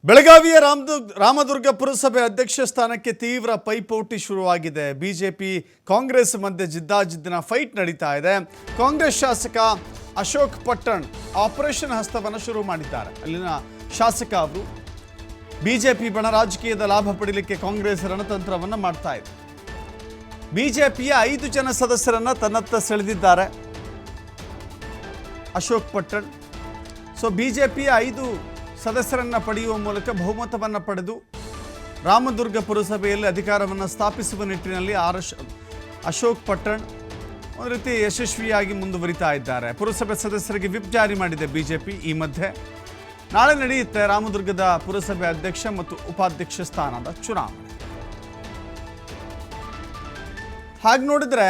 ಬೆಳಗಾವಿಯ ರಾಮದುರ್ಗ ಪುರಸಭೆ ಅಧ್ಯಕ್ಷ ಸ್ಥಾನಕ್ಕೆ ತೀವ್ರ ಪೈಪೋಟಿ ಶುರುವಾಗಿದೆ. ಬಿಜೆಪಿ ಕಾಂಗ್ರೆಸ್ ಮಧ್ಯೆ ಜಿದ್ದಾಜಿದ್ದಿನ ಫೈಟ್ ನಡೀತಾ ಇದೆ. ಕಾಂಗ್ರೆಸ್ ಶಾಸಕ ಅಶೋಕ್ ಪಟ್ಟಣ್ ಆಪರೇಷನ್ ಹಸ್ತವನ್ನು ಶುರು ಮಾಡಿದ್ದಾರೆ. ಅಲ್ಲಿನ ಶಾಸಕ ಅವರು ಬಿಜೆಪಿ ಬಣ ರಾಜಕೀಯದ ಲಾಭ ಪಡೆಯಲಿಕ್ಕೆ ಕಾಂಗ್ರೆಸ್ ರಣತಂತ್ರವನ್ನು ಮಾಡ್ತಾ ಇದೆ. ಬಿಜೆಪಿಯ 5 ಜನ ಸದಸ್ಯರನ್ನ ತನ್ನತ್ತ ಸೆಳೆದಿದ್ದಾರೆ ಅಶೋಕ್ ಪಟ್ಟಣ್. ಬಿಜೆಪಿಯ 5 ಸದಸ್ಯರನ್ನು ಪಡೆಯುವ ಮೂಲಕ ಬಹುಮತವನ್ನು ಪಡೆದು ರಾಮದುರ್ಗ ಪುರಸಭೆಯಲ್ಲಿ ಅಧಿಕಾರವನ್ನು ಸ್ಥಾಪಿಸುವ ನಿಟ್ಟಿನಲ್ಲಿ ಅಶೋಕ್ ಪಟ್ಟಣ್ ಒಂದು ರೀತಿ ಯಶಸ್ವಿಯಾಗಿ ಮುಂದುವರಿತಾ ಇದ್ದಾರೆ. ಪುರಸಭೆ ಸದಸ್ಯರಿಗೆ ವಿಪ್ ಜಾರಿ ಮಾಡಿದೆ ಬಿಜೆಪಿ. ಈ ಮಧ್ಯೆ ನಾಳೆ ನಡೆಯುತ್ತೆ ರಾಮದುರ್ಗದ ಪುರಸಭೆ ಅಧ್ಯಕ್ಷ ಮತ್ತು ಉಪಾಧ್ಯಕ್ಷ ಸ್ಥಾನದ ಚುನಾವಣೆ. ಹಾಗೆ ನೋಡಿದ್ರೆ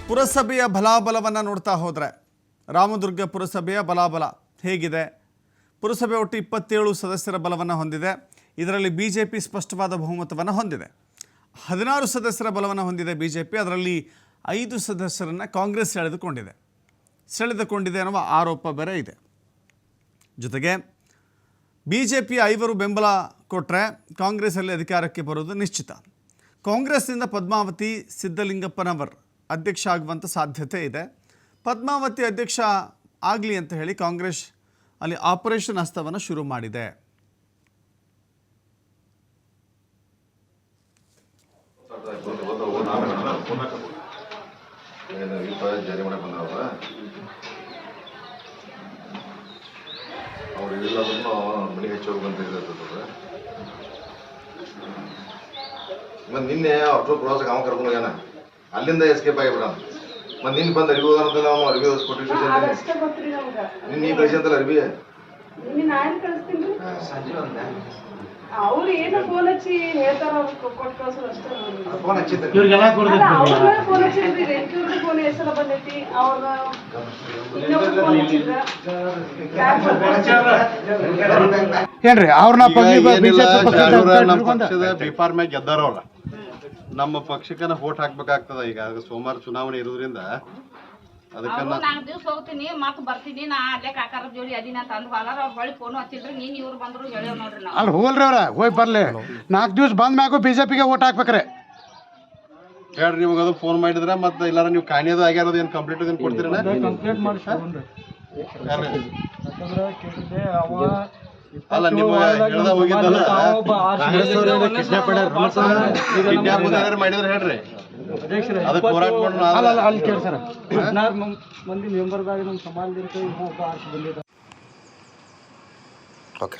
ಪುರಸಭೆಯ ಬಲಾಬಲವನ್ನು ನೋಡ್ತಾ ಹೋದರೆ ರಾಮದುರ್ಗ ಪುರಸಭೆಯ ಬಲಾಬಲ ಹೇಗಿದೆ? ಪುರಸಭೆ ಒಟ್ಟು 27 ಸದಸ್ಯರ ಬಲವನ್ನು ಹೊಂದಿದೆ. ಇದರಲ್ಲಿ ಬಿಜೆಪಿ ಸ್ಪಷ್ಟವಾದ ಬಹುಮತವನ್ನು ಹೊಂದಿದೆ. 16 ಸದಸ್ಯರ ಬಲವನ್ನು ಹೊಂದಿದೆ ಬಿಜೆಪಿ. ಅದರಲ್ಲಿ 5 ಸದಸ್ಯರನ್ನು ಕಾಂಗ್ರೆಸ್ ಸೆಳೆದುಕೊಂಡಿದೆ ಅನ್ನುವ ಆರೋಪ ಬೇರೆ ಇದೆ. ಜೊತೆಗೆ ಬಿಜೆಪಿಯ 5 ಬೆಂಬಲ ಕೊಟ್ಟರೆ ಕಾಂಗ್ರೆಸ್ಸಲ್ಲಿ ಅಧಿಕಾರಕ್ಕೆ ಬರೋದು ನಿಶ್ಚಿತ. ಕಾಂಗ್ರೆಸ್ನಿಂದ ಪದ್ಮಾವತಿ ಸಿದ್ದಲಿಂಗಪ್ಪನವರ್ ಅಧ್ಯಕ್ಷ ಆಗುವಂಥ ಸಾಧ್ಯತೆ ಇದೆ. ಪದ್ಮಾವತಿ ಅಧ್ಯಕ್ಷ ಆಗಲಿ ಅಂತ ಹೇಳಿ ಕಾಂಗ್ರೆಸ್ ಅಲ್ಲಿ ಆಪರೇಷನ್ ಹಸ್ತವನ್ನು ಶುರು ಮಾಡಿದೆ. ನಿನ್ನೆ ಅಶೋಕ್ ಪ್ರವಾಸಕ್ಕೆ ಅವ ಕರ್ಕೊಂಡು ಹೋಗ್ಯಾನ, ಅಲ್ಲಿಂದ ಎಸ್ಕೇಪ್ ಆಗಿಬಿಡ. ಮತ್ತೆ ನಿನ್ನ ಬಂದು ಅರಿವಿ ಹೋಗೋದಂತಲ್ಲ, ನಾವು ಅರಿವಿ ಕೊಟ್ಟಿರ್ತೀವಿ. ನಿನ್ನ ಈ ಕಳಿಸಿ ಅಂತಲ್ಲ ಅರಿವಿ ಅವ್ರು ಏನು ಫೋನ್ ಹಚ್ಚಿ ಹೇಳ್ತಾರ, ಕೊಟ್ಟು ಕಳ್ಸೋದು ಅಷ್ಟೇ. ಫೋನ್ ಹಚ್ಚಿದ್ದೆ ಫೋನ್ ಹಚ್ಚಿದ್ರಿ, ರೆಂಕಿಯವ್ರದ್ದು ಫೋನ್ ಹೆಸರು ಬಂದೈತಿ. ಅವ್ರ ಏನ್ರಿ ಅವ್ರನ್ನ ಪಕ್ಷದ ಬಿಫಾರ್ ಮ್ಯಾಗ ಗೆದ್ದಾರವ್ರ. ನಮ್ಮ ಪಕ್ಷಕ್ಕನ ವೋಟ್ ಹಾಕ್ಬೇಕಾಗ್ತದ. ಈಗ ಸೋಮವಾರ ಚುನಾವಣೆ ಇರೋದ್ರಿಂದ ಅದಕ್ಕೆ 4 ದಿವಸ ಹೋಗ್ತೀನಿ, ಮತ್ತೆ ಬರ್ತೀನಿ. ನಾ ಅಲ್ಲೇ ಕಾಕಾರ ಜೋಡಿ ಅದಿನ ತಂದು ಹೋಗಾರ. ಅವ್ರು ಹೊಳ್ಳಿ ಫೋನ್ ಹಚ್ಚಿಲ್ರಿ, ನೀನ್ ಇವ್ರು ಬಂದ್ರು ಹೇಳ್ಯಾವ ನೋಡ್ರಿ. ನಾವು ಅಲ್ಲಿ ಹೋಲ್ರಿ ಅವ್ರ ಹೋಗಿ ಬರ್ಲಿ. 4 ದಿವಸ ಬಂದ ಮ್ಯಾಗೂ ಬಿಜೆಪಿಗೆ ವೋಟ್ ಹಾಕ್ಬೇಕ್ರೆ ಹೇಳ್ರಿ. ನಿಮಗೆ ಅದು ಫೋನ್ ಮಾಡಿದ್ರೆ ಮತ್ತೆ ಇಲ್ಲಾರ ನೀವು ಕಾಣಿಯೋದು ಆಗ್ಯಾರದು ಏನು ಕಂಪ್ಲೀಟ್ ಏನು ಕೊಡ್ತೀರ? ಅಲ್ಲ ನಿಮ್ಗೆ ಹೇಳ್ದ ಹೋಗಿದ್ದಲ್ಲ ಮಾಡಿದ್ರೆ ಹೇಳ್ರಿ. ಅದಕ್ಕೆ ಹೋರಾಟ ಮಾಡೋಣ. ಅಲ್ಲಿ ಕೇಳಿ ಸರ್, 16 ಮಂದಿ ಮೆಂಬರ್ದಾಗ ನಮ್ಮ ಸಮಾಜದಿಂದ ಒಬ್ಬ ಆರ್ಸಿ ಬಂದಿದ್ದ. ಓಕೆ.